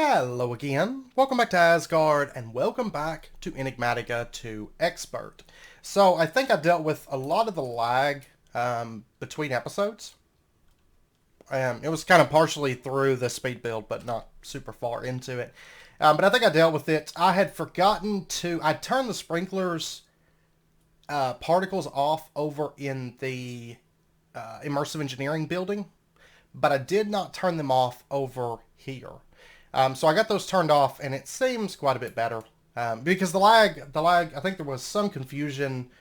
Hello again, welcome back to Asgard, and welcome back to Enigmatica 2 Expert. So I think I dealt with a lot of the lag between episodes. It was kind of partially through the speed build, but not super far into it. But I think I dealt with it. I had forgotten to... I turned the sprinklers particles off over in the immersive engineering building, but I did not turn them off over here. So I got those turned off, and it seems quite a bit better. Because the lag, I think there was some confusion.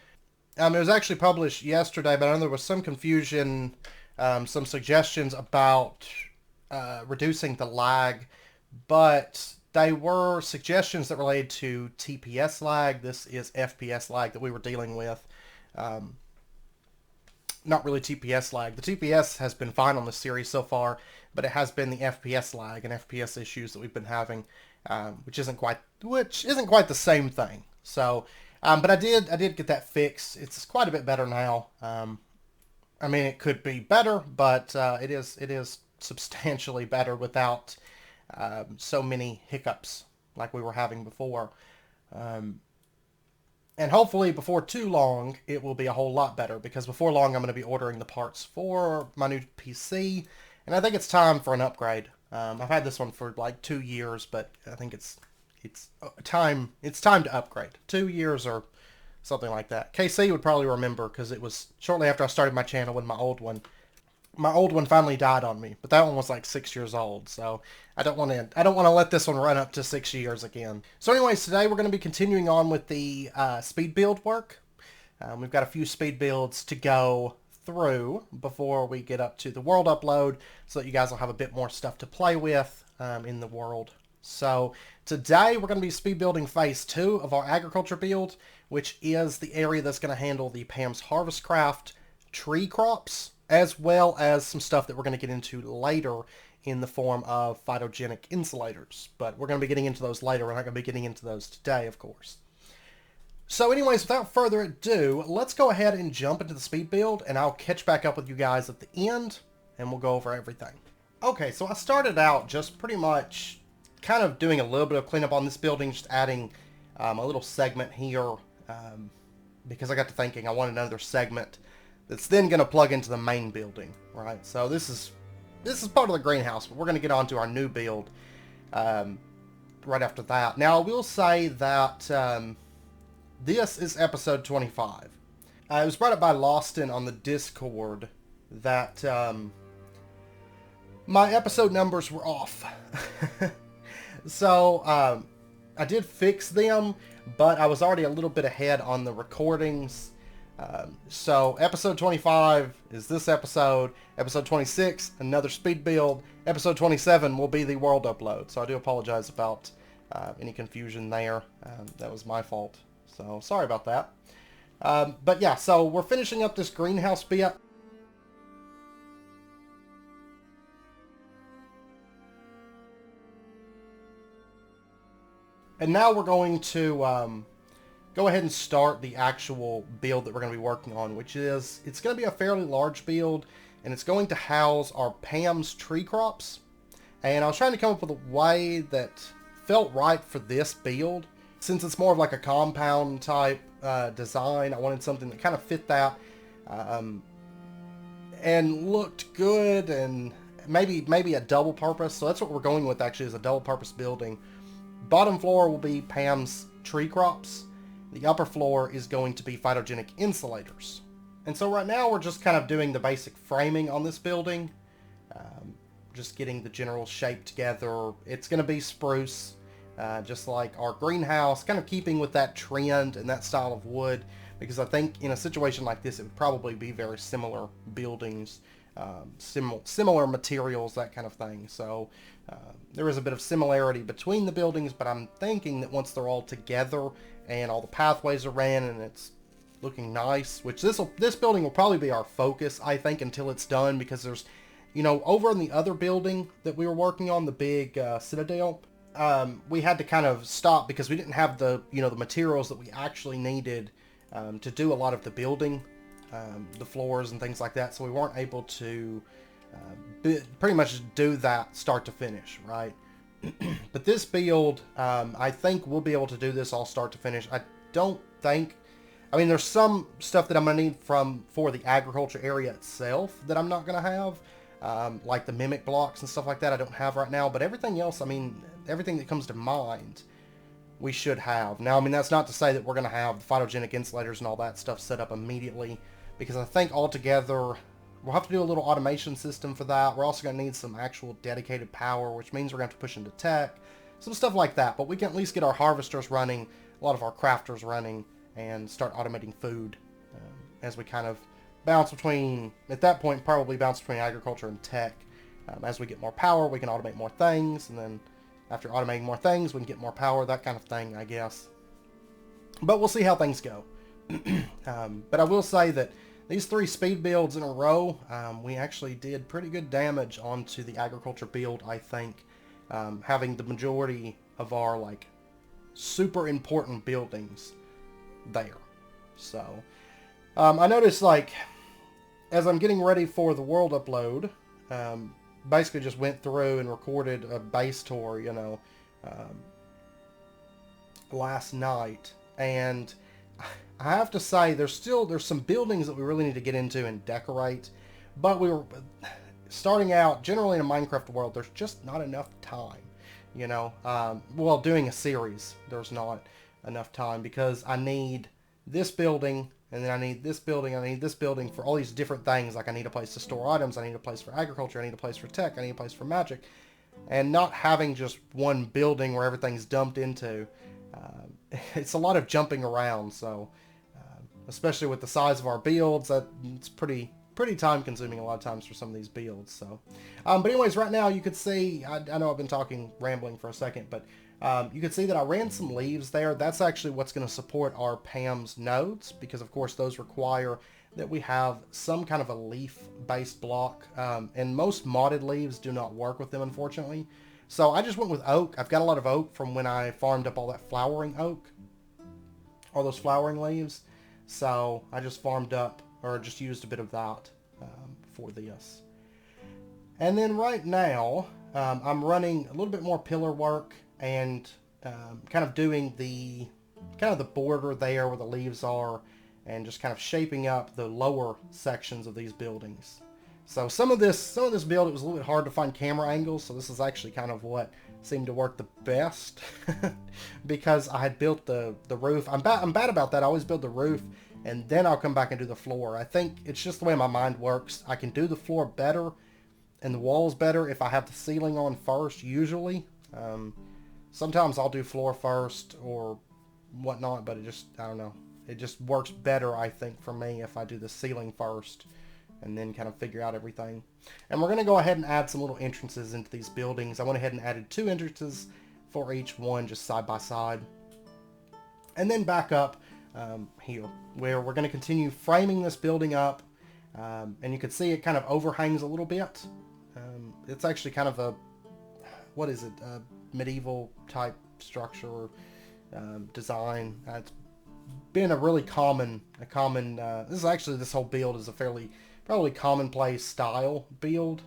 It was actually published yesterday, but I know there was some confusion, some suggestions about reducing the lag, but they were suggestions that related to TPS lag. This is FPS lag that we were dealing with. Not really TPS lag. The TPS has been fine on this series so far, but it has been the FPS lag and FPS issues that we've been having, which isn't quite the same thing. So, but I did get that fixed. It's quite a bit better now. I mean, it could be better, but it is substantially better without so many hiccups like we were having before. And hopefully before too long, it will be a whole lot better, because before long I'm going to be ordering the parts for my new PC, and I think it's time for an upgrade. I've had this one for like 2 years, but I think it's time to upgrade. 2 years or something like that. KC would probably remember, because it was shortly after I started my channel when my old one finally died on me, but that one was like 6 years old, so I don't want to let this one run up to 6 years again. So anyways, today we're going to be continuing on with the speed build work. We've got a few speed builds to go through before we get up to the world upload, so that you guys will have a bit more stuff to play with in the world. So today we're going to be speed building phase 2 of our agriculture build, which is the area that's going to handle the Pam's Harvest Craft tree crops, as well as some stuff that we're going to get into later in the form of phytogenic insulators. But we're going to be getting into those later. We're not going to be getting into those today, of course. So anyways, without further ado, let's go ahead and jump into the speed build, and I'll catch back up with you guys at the end, and we'll go over everything. Okay, so I started out just pretty much kind of doing a little bit of cleanup on this building, just adding a little segment here, because I got to thinking I wanted another segment that's then going to plug into the main building, right? So this is part of the greenhouse, but we're going to get on to our new build right after that. Now, I will say that this is episode 25. It was brought up by Loston on the Discord that my episode numbers were off. So I did fix them, but I was already a little bit ahead on the recordings. So episode 25 is this episode. Episode 26, another speed build. Episode 27 will be the world upload. So I do apologize about any confusion there. That was my fault. So sorry about that. But yeah, so we're finishing up this greenhouse bit. And now we're going to go ahead and start the actual build that we're going to be working on, which is, it's going to be a fairly large build, and it's going to house our Pam's tree crops. And I was trying to come up with a way that felt right for this build. Since it's more of like a compound type design, I wanted something that kind of fit that and looked good, and maybe a double purpose. So that's what we're going with, actually, is a double purpose building. Bottom floor will be Pam's tree crops. The upper floor is going to be phytogenic insulators. And so right now we're just kind of doing the basic framing on this building. Just getting the general shape together. It's going to be spruce, just like our greenhouse, kind of keeping with that trend and that style of wood, because I think in a situation like this it would probably be very similar buildings, similar materials, that kind of thing. So there is a bit of similarity between the buildings, but I'm thinking that once they're all together and all the pathways are ran and it's looking nice, which this building will probably be our focus, I think, until it's done, because there's, you know, over in the other building that we were working on, the big citadel, we had to kind of stop because we didn't have the, you know, the materials that we actually needed to do a lot of the building, the floors and things like that, so we weren't able to pretty much do that start to finish, right? But this build, I think we'll be able to do this all start to finish. I don't think... I mean, there's some stuff that I'm going to need for the agriculture area itself that I'm not going to have. Like the mimic blocks and stuff like that I don't have right now. But everything else, I mean, everything that comes to mind, we should have. Now, I mean, that's not to say that we're going to have the phytogenic insulators and all that stuff set up immediately. Because I think altogether, we'll have to do a little automation system for that. We're also going to need some actual dedicated power, which means we're going to have to push into tech. Some stuff like that. But we can at least get our harvesters running, a lot of our crafters running, and start automating food as we kind of bounce between, at that point, probably bounce between agriculture and tech. As we get more power, we can automate more things, and then after automating more things, we can get more power, that kind of thing, I guess. But we'll see how things go. But I will say that these 3 speed builds in a row, we actually did pretty good damage onto the agriculture build, I think. Having the majority of our, like, super important buildings there. So I noticed, like, as I'm getting ready for the world upload, basically just went through and recorded a base tour, you know, last night, and I have to say there's some buildings that we really need to get into and decorate, but we were starting out generally in a Minecraft world. There's just not enough time, you know. Well, doing a series, there's not enough time because I need this building, and then I need this building, I need this building for all these different things. Like I need a place to store items, I need a place for agriculture, I need a place for tech, I need a place for magic, and not having just one building where everything's dumped into. It's a lot of jumping around, so especially with the size of our builds, it's pretty time consuming a lot of times for some of these builds. So but anyways, right now you could see, I know I've been rambling for a second, but you can see that I ran some leaves there. That's actually what's going to support our PAM's nodes, because of course those require that we have some kind of a leaf-based block, and most modded leaves do not work with them, unfortunately. So I just went with oak. I've got a lot of oak from when I farmed up all that flowering oak, all those flowering leaves. So I just farmed up, or just used a bit of that for this. And then right now, I'm running a little bit more pillar work, and kind of doing the border there where the leaves are, and just kind of shaping up the lower sections of these buildings. So some of this build, it was a little bit hard to find camera angles, so this is actually kind of what seemed to work the best because I had built the roof. I'm bad about that. I always build the roof and then I'll come back and do the floor. I think it's just the way my mind works. I can do the floor better and the walls better if I have the ceiling on first, usually. Sometimes I'll do floor first or whatnot, but I don't know. It just works better, I think, for me if I do the ceiling first and then kind of figure out everything. And we're going to go ahead and add some little entrances into these buildings. I went ahead and added 2 entrances for each one, just side by side. And then back up here, where we're going to continue framing this building up. And you can see it kind of overhangs a little bit. It's actually kind of a, what is it, a medieval type structure design. It's been a really common, this whole build is a probably commonplace style build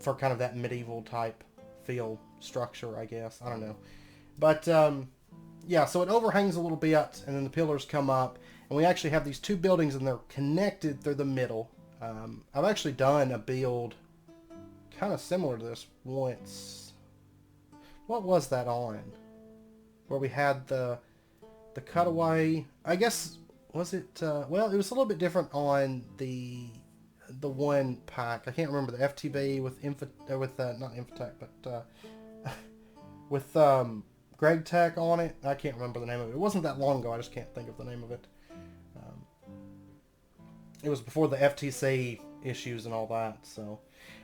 for kind of that medieval type feel structure, I guess. I don't know. But yeah, so it overhangs a little bit, and then the pillars come up, and we actually have these 2 buildings, and they're connected through the middle. I've actually done a build kind of similar to this once. What was that on? Where we had the cutaway, I guess. Was it, well, it was a little bit different on the one pack. I can't remember, the FTB with not Infotech, but with Greg Tech on it. I can't remember the name of it. It wasn't that long ago. I just can't think of the name of it. It was before the FTC issues and all that. So,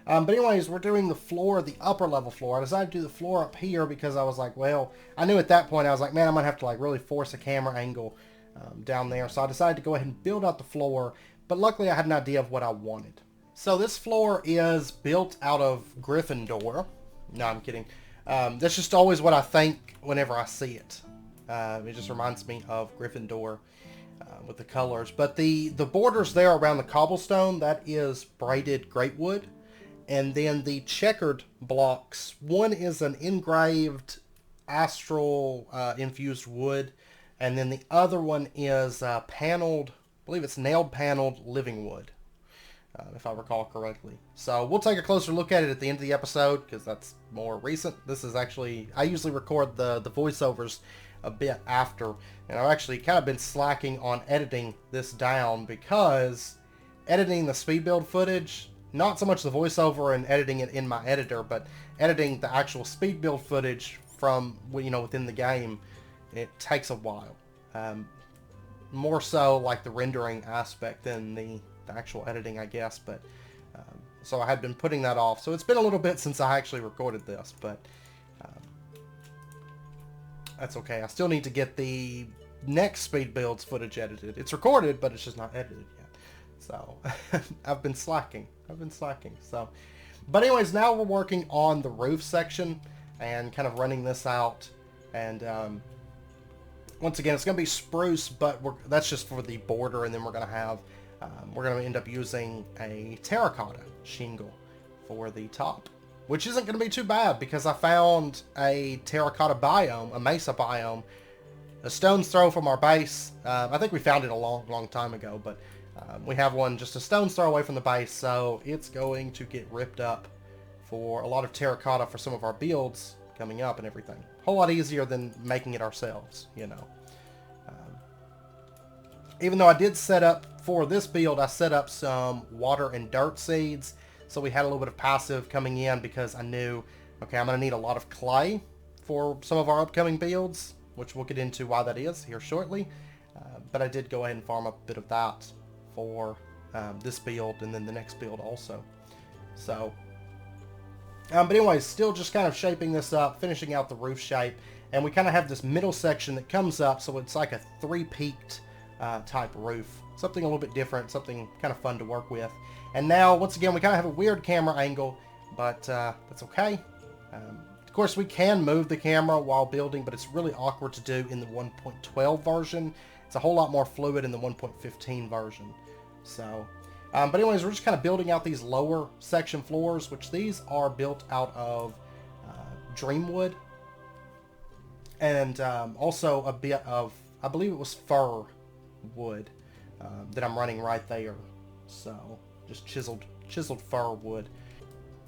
but anyways, we're doing the floor, the upper level floor. I decided to do the floor up here because I was like, well, I knew at that point I was like, man, I'm gonna have to like really force a camera angle down there. So I decided to go ahead and build out the floor, but luckily I had an idea of what I wanted. So this floor is built out of Gryffindor. No, I'm kidding. That's just always what I think whenever I see it. It just reminds me of Gryffindor with the colors. But the borders there around the cobblestone, that is braided grapewood. And then the checkered blocks, one is an engraved astral infused wood, and then the other one is paneled, I believe it's nailed paneled living wood, if I recall correctly. So we'll take a closer look at it at the end of the episode, because that's more recent. This is actually, I usually record the voiceovers a bit after, and I've actually kind of been slacking on editing this down, because editing the speed build footage, not so much the voiceover and editing it in my editor, but editing the actual speed build footage from, you know, within the game, it takes a while. More so like the rendering aspect than the actual editing, I guess, but so I had been putting that off. So it's been a little bit since I actually recorded this, but that's okay. I still need to get the next speed builds footage edited. It's recorded, but it's just not edited yet. So I've been slacking. So, but anyways, now we're working on the roof section and kind of running this out. And once again, it's going to be spruce, but that's just for the border. And then we're going to have, we're going to end up using a terracotta shingle for the top, which isn't going to be too bad, because I found a terracotta biome, a mesa biome, a stone's throw from our base. I think we found it a long time ago, but we have one just a stone's throw away from the base, so it's going to get ripped up for a lot of terracotta for some of our builds coming up and everything. A whole lot easier than making it ourselves, you know. Even though I did set up, for this build, I set up some water and dirt seeds, so we had a little bit of passive coming in, because I knew, okay, I'm going to need a lot of clay for some of our upcoming builds, which we'll get into why that is here shortly. But I did go ahead and farm up a bit of that for this build and then the next build also. So, but anyways, still just kind of shaping this up, finishing out the roof shape, and we kind of have this middle section that comes up, so it's like a three-peaked type roof. Something a little bit different, something kind of fun to work with. And now, once again, we kind of have a weird camera angle, but that's okay. Of course, we can move the camera while building, but it's really awkward to do in the 1.12 version. It's a whole lot more fluid in the 1.15 version. So, but anyways, we're just kind of building out these lower section floors, which these are built out of Dreamwood. And also a bit of, I believe it was fir wood that I'm running right there. So, just chiseled fir wood.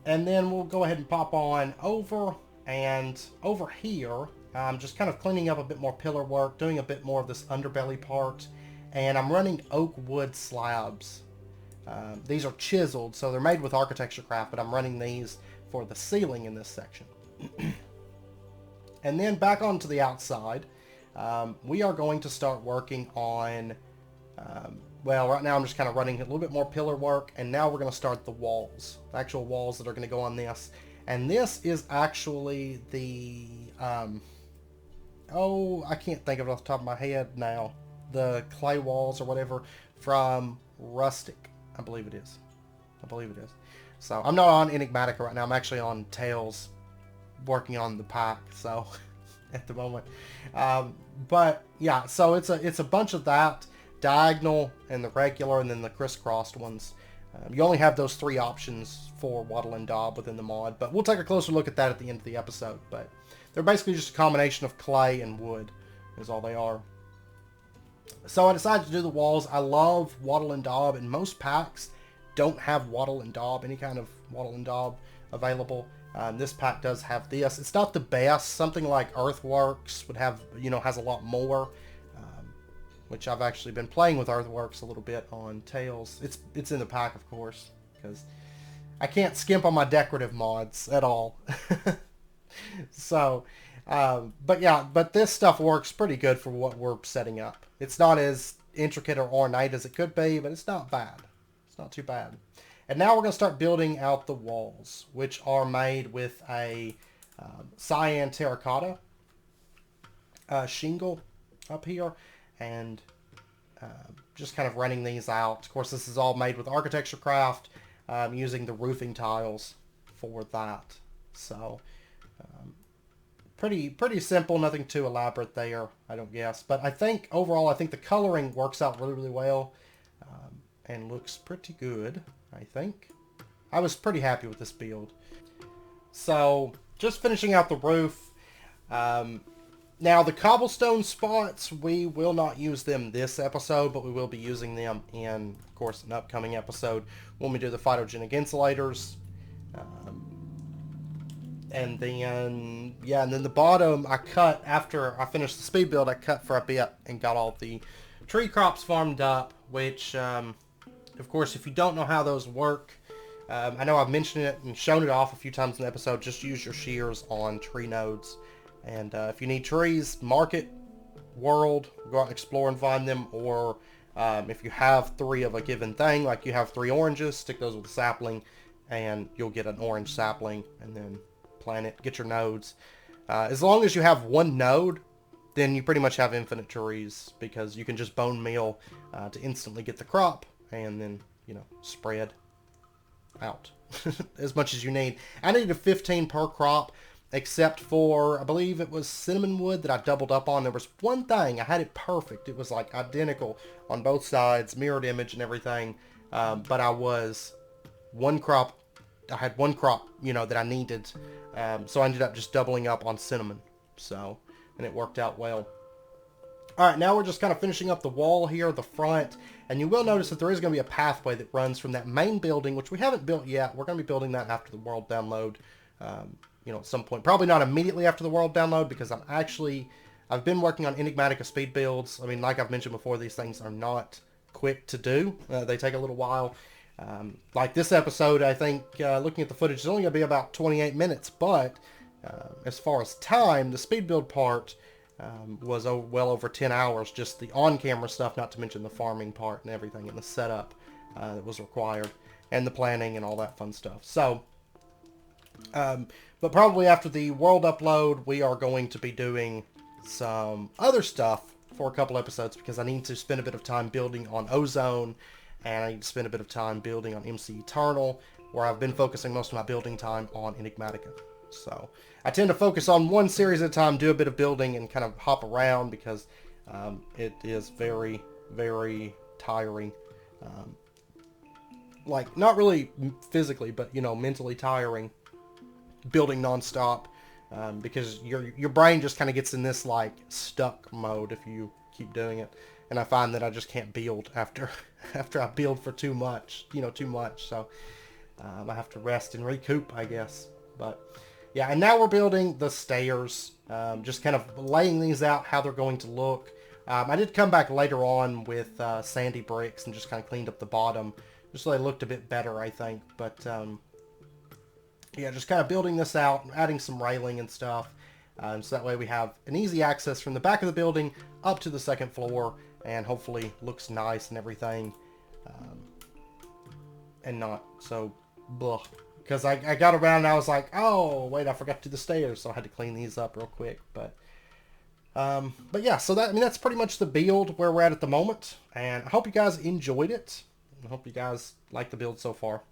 And then we'll go ahead and pop on over, and over here, I'm just kind of cleaning up a bit more pillar work, doing a bit more of this underbelly part, and I'm running oak wood slabs. These are chiseled, so they're made with architecture craft, but I'm running these for the ceiling in this section. And then back onto the outside, we are going to start working on, well, right now I'm just kind of running a little bit more pillar work, and now we're going to start the walls, the actual walls that are going to go on this. And this is actually the, oh, I can't think of it off the top of my head now. The clay walls or whatever from Rustic, I believe it is. So I'm not on Enigmatica right now. I'm actually on Tails, working on the pack. So at the moment, but yeah. So it's a bunch of that diagonal and the regular, and then the crisscrossed ones. You only have those three options for Wattle and Daub within the mod, but we'll take a closer look at that at the end of the episode. But they're basically just a combination of clay and wood is all they are. So I decided to do the walls. I love Wattle and Daub, and most packs don't have Wattle and Daub, any kind of Wattle and Daub available. This pack does have this. It's not the best. Something like Earthworks would have, you know, has a lot more. Which I've actually been playing with Earthworks a little bit on Tails. It's in the pack, of course, because I can't skimp on my decorative mods at all. So, but yeah, but this stuff works pretty good for what we're setting up. It's not as intricate or ornate as it could be, but it's not bad. It's not too bad. And now we're going to start building out the walls, which are made with a cyan terracotta shingle up here. And just kind of running these out. Of course, this is all made with architecture craft, using the roofing tiles for that. So, pretty simple, nothing too elaborate there, I don't guess. But I think, overall, I think the coloring works out really well, and looks pretty good, I think. I was pretty happy with this build. So, just finishing out the roof. Now, the cobblestone spots, we will not use them this episode, but we will be using them in, of course, an upcoming episode when we do the phytogenic insulators. And then, yeah, and then the bottom, I cut, after I finished the speed build, I cut for a bit and got all the tree crops farmed up, which, of course, if you don't know how those work, I know I've mentioned it and shown it off a few times in the episode, just use your shears on tree nodes. And if you need trees, market, world, go out and explore and find them, or if you have 3 of a given thing, like you have 3 oranges, stick those with a sapling, and you'll get an orange sapling, and then plant it, get your nodes. As long as you have 1 node, then you pretty much have infinite trees, because you can just bone meal to instantly get the crop, and then, you know, spread out as much as you need. I needed 15 per crop, except for, I believe it was cinnamon wood that I doubled up on. There was one thing, I had it perfect. It was like identical on both sides, mirrored image and everything, but I was I had one crop, you know, that I needed, so I ended up just doubling up on cinnamon, so, and it worked out well. Alright, now we're just kind of finishing up the wall here, the front, and you will notice that there is going to be a pathway that runs from that main building, which we haven't built yet. We're going to be building that after the world download, you know, at some point. Probably not immediately after the world download, because I've been working on Enigmatica speed builds. I mean, like I've mentioned before, these things are not quick to do. They take a little while. Like this episode, I think, looking at the footage, it's only going to be about 28 minutes, but as far as time, the speed build part was well over 10 hours, just the on-camera stuff, not to mention the farming part and everything, and the setup that was required, and the planning and all that fun stuff. So, but probably after the world upload, we are going to be doing some other stuff for a couple episodes, because I need to spend a bit of time building on Ozone, and I need to spend a bit of time building on MC Eternal, where I've been focusing most of my building time on Enigmatica. So I tend to focus on one series at a time, do a bit of building, and kind of hop around, because it is very, very tiring. Like, not really physically, but, you know, mentally tiring, building nonstop, because your brain just kind of gets in this, like, stuck mode if you keep doing it. And I find that I just can't build after I build for too much, so I have to rest and recoup, I guess. But yeah, and now we're building the stairs, just kind of laying these out, how they're going to look. I did come back later on with sandy bricks and just kind of cleaned up the bottom, just so they looked a bit better, I think. But yeah, just kind of building this out, adding some railing and stuff, so that way we have an easy access from the back of the building up to the second floor, and hopefully looks nice and everything, and not so blah. Because I got around and I was like, oh, wait, I forgot to do the stairs, so I had to clean these up real quick. But yeah, so that's pretty much the build where we're at the moment, and I hope you guys enjoyed it. I hope you guys like the build so far.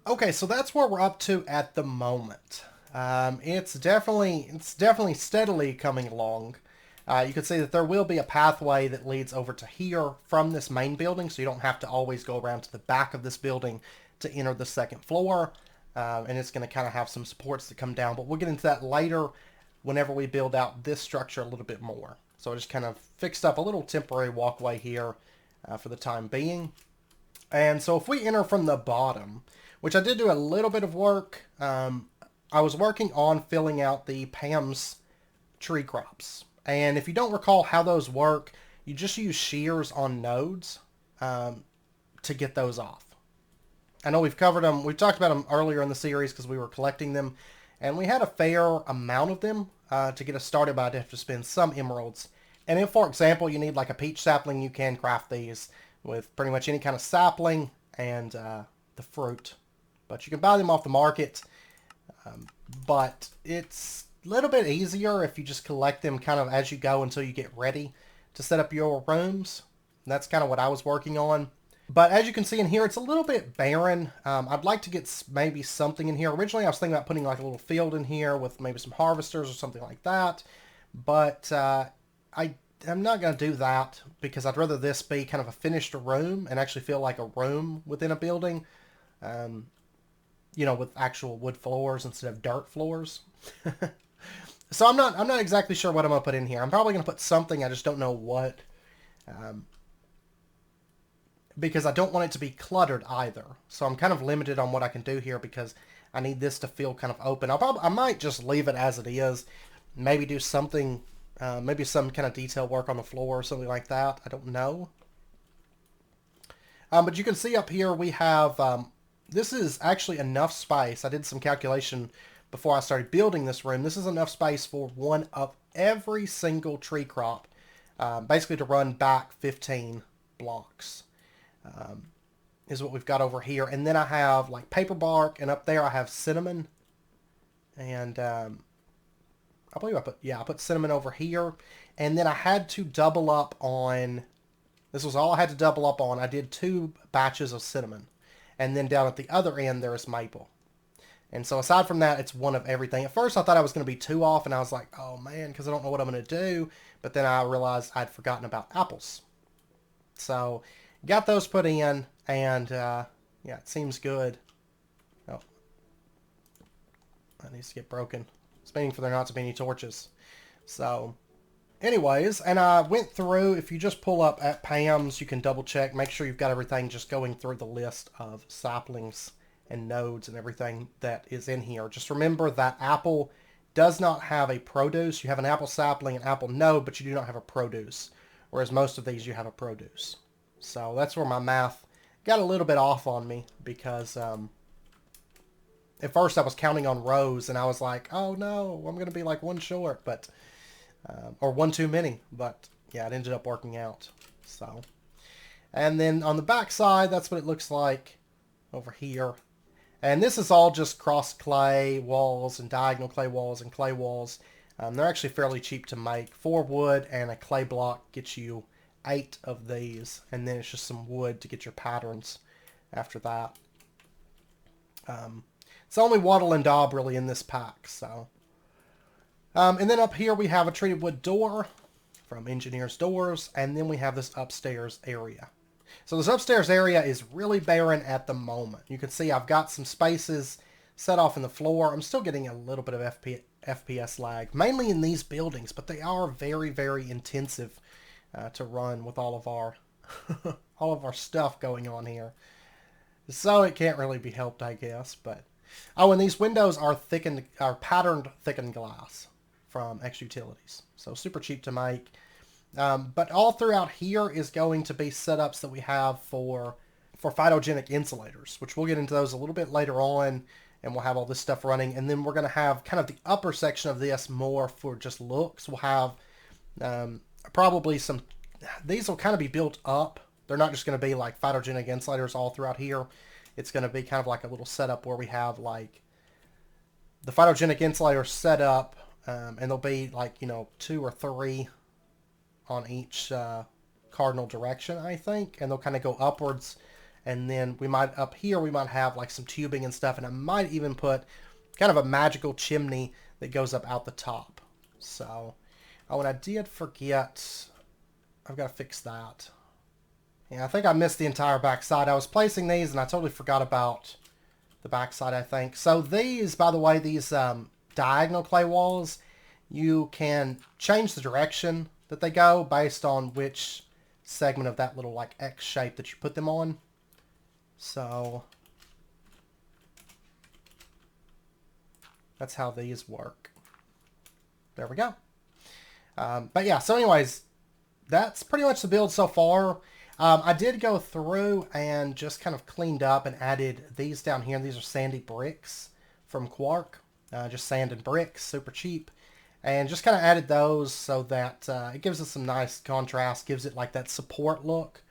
Okay, so that's where we're up to at the moment. It's definitely steadily coming along. You can see that there will be a pathway that leads over to here from this main building, so you don't have to always go around to the back of this building to enter the second floor. And it's going to kind of have some supports that come down, but we'll get into that later whenever we build out this structure a little bit more. So I just kind of fixed up a little temporary walkway here for the time being. And so if we enter from the bottom, which I did do a little bit of work, I was working on filling out the Pam's tree crops. And if you don't recall how those work, you just use shears on nodes to get those off. I know we've covered them. We talked about them earlier in the series because we were collecting them. And we had a fair amount of them to get us started, but I'd have to spend some emeralds. And if, for example, you need like a peach sapling, you can craft these with pretty much any kind of sapling and the fruit. But you can buy them off the market. But it's a little bit easier if you just collect them kind of as you go until you get ready to set up your rooms. And that's kind of what I was working on. But as you can see in here, it's a little bit barren. I'd like to get maybe something in here. Originally, I was thinking about putting like a little field in here with maybe some harvesters or something like that. But I'm not going to do that because I'd rather this be kind of a finished room and actually feel like a room within a building. Um, you know, with actual wood floors instead of dirt floors. So I'm not exactly sure what I'm gonna put in here. I'm probably gonna put something. I just don't know what, because I don't want it to be cluttered either. So I'm kind of limited on what I can do here because I need this to feel kind of open. I might just leave it as it is. Maybe do something, maybe some kind of detail work on the floor or something like that. I don't know. But you can see up here we have, this is actually enough space. I did some calculation before I started building this room. This is enough space for one of every single tree crop, basically to run back 15 blocks, is what we've got over here. And then I have like paper bark, and up there I have cinnamon, and I believe I put cinnamon over here. And then I had to double up on, this was all I had to double up on. I did 2 batches of cinnamon. And then down at the other end, there is maple. And so aside from that, it's one of everything. At first, I thought I was going to be 2 off, and I was like, oh man, because I don't know what I'm going to do. But then I realized I'd forgotten about apples. So got those put in, and yeah, it seems good. Oh, that needs to get broken. It's meaning for there not to be any torches. So anyways, and I went through, if you just pull up at Pam's, you can double check, make sure you've got everything, just going through the list of saplings and nodes and everything that is in here. Just remember that apple does not have a produce. You have an apple sapling, an apple node, but you do not have a produce. Whereas most of these you have a produce. So that's where my math got a little bit off on me because at first I was counting on rows and I was like, oh no, I'm going to be like 1 short, but or 1 too many, but yeah, it ended up working out. So, and then on the back side, that's what it looks like over here. And this is all just cross clay walls and diagonal clay walls and clay walls. They're actually fairly cheap to make. 4 wood and a clay block gets you 8 of these, and then it's just some wood to get your patterns after that. It's only wattle and daub really in this pack, so. And then up here we have a treated wood door from Engineer's Doors, and then we have this upstairs area. So this upstairs area is really barren at the moment. You can see I've got some spaces set off in the floor. I'm still getting a little bit of FPS lag, mainly in these buildings, but they are very, very intensive to run with all of our all of our stuff going on here. So it can't really be helped, I guess. But oh, and these windows are patterned thickened glass from X Utilities, so super cheap to make. But all throughout here is going to be setups that we have for phytogenic insulators, which we'll get into those a little bit later on, and we'll have all this stuff running. And then we're going to have kind of the upper section of this more for just looks. We'll have probably some, these will kind of be built up. They're not just going to be like phytogenic insulators all throughout here. It's going to be kind of like a little setup where we have like the phytogenic insulator set up, and there'll be like, 2 or 3 on each cardinal direction, I think, and they'll kind of go upwards. And then we might, up here, we might have like some tubing and stuff, and I might even put kind of a magical chimney that goes up out the top. So, oh, and I did forget, I've got to fix that. Yeah, I think I missed the entire back side. I was placing these, and I totally forgot about the back side, I think. So these, by the way, these diagonal clay walls, you can change the direction that they go based on which segment of that little like X shape that you put them on. So that's how these work. There we go. But yeah, so anyways, that's pretty much the build so far. I did go through and just kind of cleaned up and added these down here. These are sandy bricks from Quark. Just sand and bricks, super cheap. And just kind of added those so that it gives us some nice contrast, gives it like that support look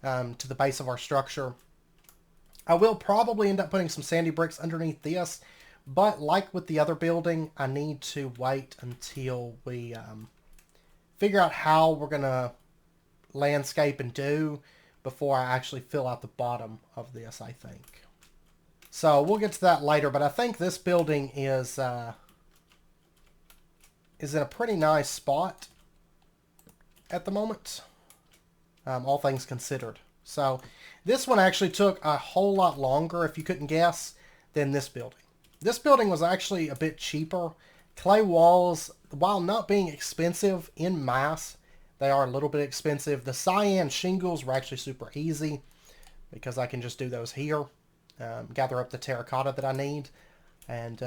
to the base of our structure. I will probably end up putting some sandy bricks underneath this, but like with the other building, I need to wait until we figure out how we're going to landscape and do before I actually fill out the bottom of this, I think. So we'll get to that later, but I think this building is in a pretty nice spot. at the moment, all things considered. So this one actually took a whole lot longer, if you couldn't guess, than this building. This building was actually a bit cheaper. Clay walls, while not being expensive in mass, they are a little bit expensive. The cyan shingles were actually super easy because I can just do those here. Gather up the terracotta that I need. And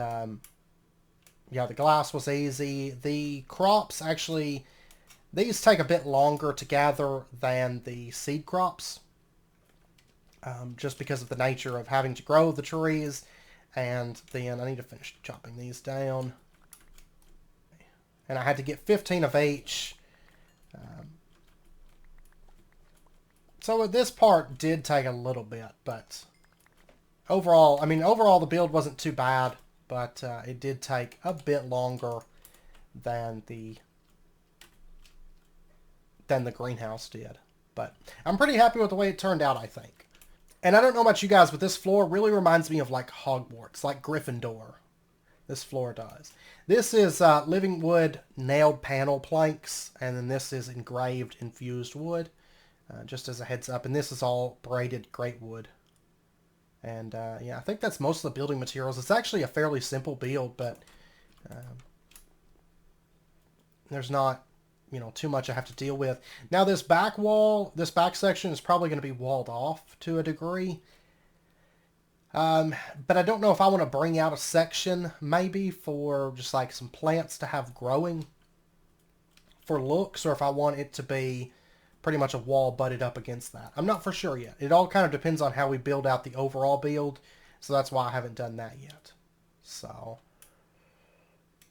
yeah, the glass was easy. The crops actually, these take a bit longer to gather than the seed crops. Just because of the nature of having to grow the trees. And then I need to finish chopping these down. And I had to get 15 of each. So this part did take a little bit, but overall, I mean, overall the build wasn't too bad, but it did take a bit longer than the greenhouse did. But I'm pretty happy with the way it turned out, I think. And I don't know about you guys, but this floor really reminds me of like Hogwarts, like Gryffindor. This floor does. This is living wood nailed panel planks, and then this is engraved infused wood, just as a heads up. And this is all braided great wood. And yeah, I think that's most of the building materials. It's actually a fairly simple build, but there's not, you know, too much I have to deal with. Now this back wall, this back section is probably going to be walled off to a degree. But I don't know if I want to bring out a section maybe for just like some plants to have growing for looks, or if I want it to be pretty much a wall butted up against that. I'm not for sure yet. It all kind of depends on how we build out the overall build. So that's why I haven't done that yet. So,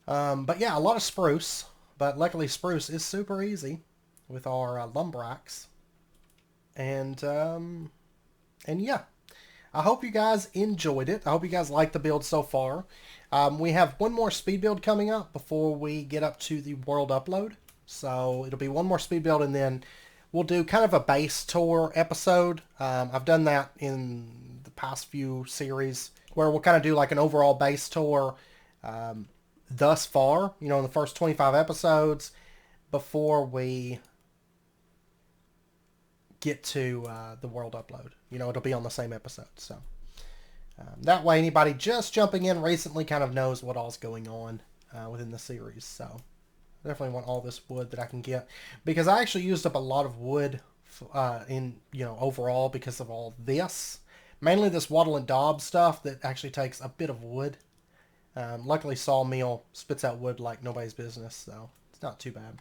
but yeah, a lot of spruce. But luckily spruce is super easy with our lumbrax. And yeah. I hope you guys enjoyed it. I hope you guys liked the build so far. We have one more speed build coming up before we get up to the world upload. So it'll be one more speed build, and then we'll do kind of a base tour episode. I've done that in the past few series, where we'll kind of do like an overall base tour thus far, you know, in the first 25 episodes before we get to the world upload. You know, it'll be on the same episode. So that way anybody just jumping in recently kind of knows what all's going on within the series. So I definitely want all this wood that I can get, because I actually used up a lot of wood in, you know, overall because of all this. Mainly this wattle and daub stuff that actually takes a bit of wood. Luckily Sawmill spits out wood like nobody's business, so it's not too bad.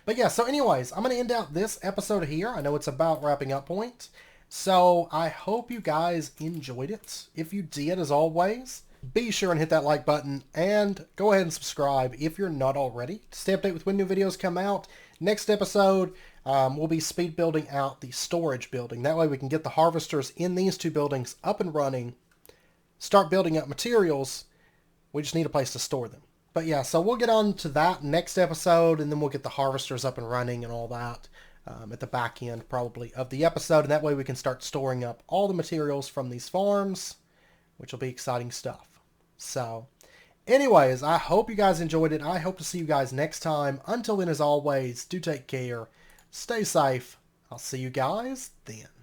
But yeah, so anyways, I'm going to end out this episode here. I know it's about wrapping up point. So I hope you guys enjoyed it. If you did, as always, be sure and hit that like button and go ahead and subscribe if you're not already to stay updated with when new videos come out. Next episode, we'll be speed building out the storage building. That way we can get the harvesters in these two buildings up and running, start building up materials. We just need a place to store them. But yeah, so we'll get on to that next episode, and then we'll get the harvesters up and running and all that at the back end probably of the episode. And that way we can start storing up all the materials from these farms, which will be exciting stuff. So anyways, I hope you guys enjoyed it. I hope to see you guys next time. Until then, as always, do take care. Stay safe. I'll see you guys then.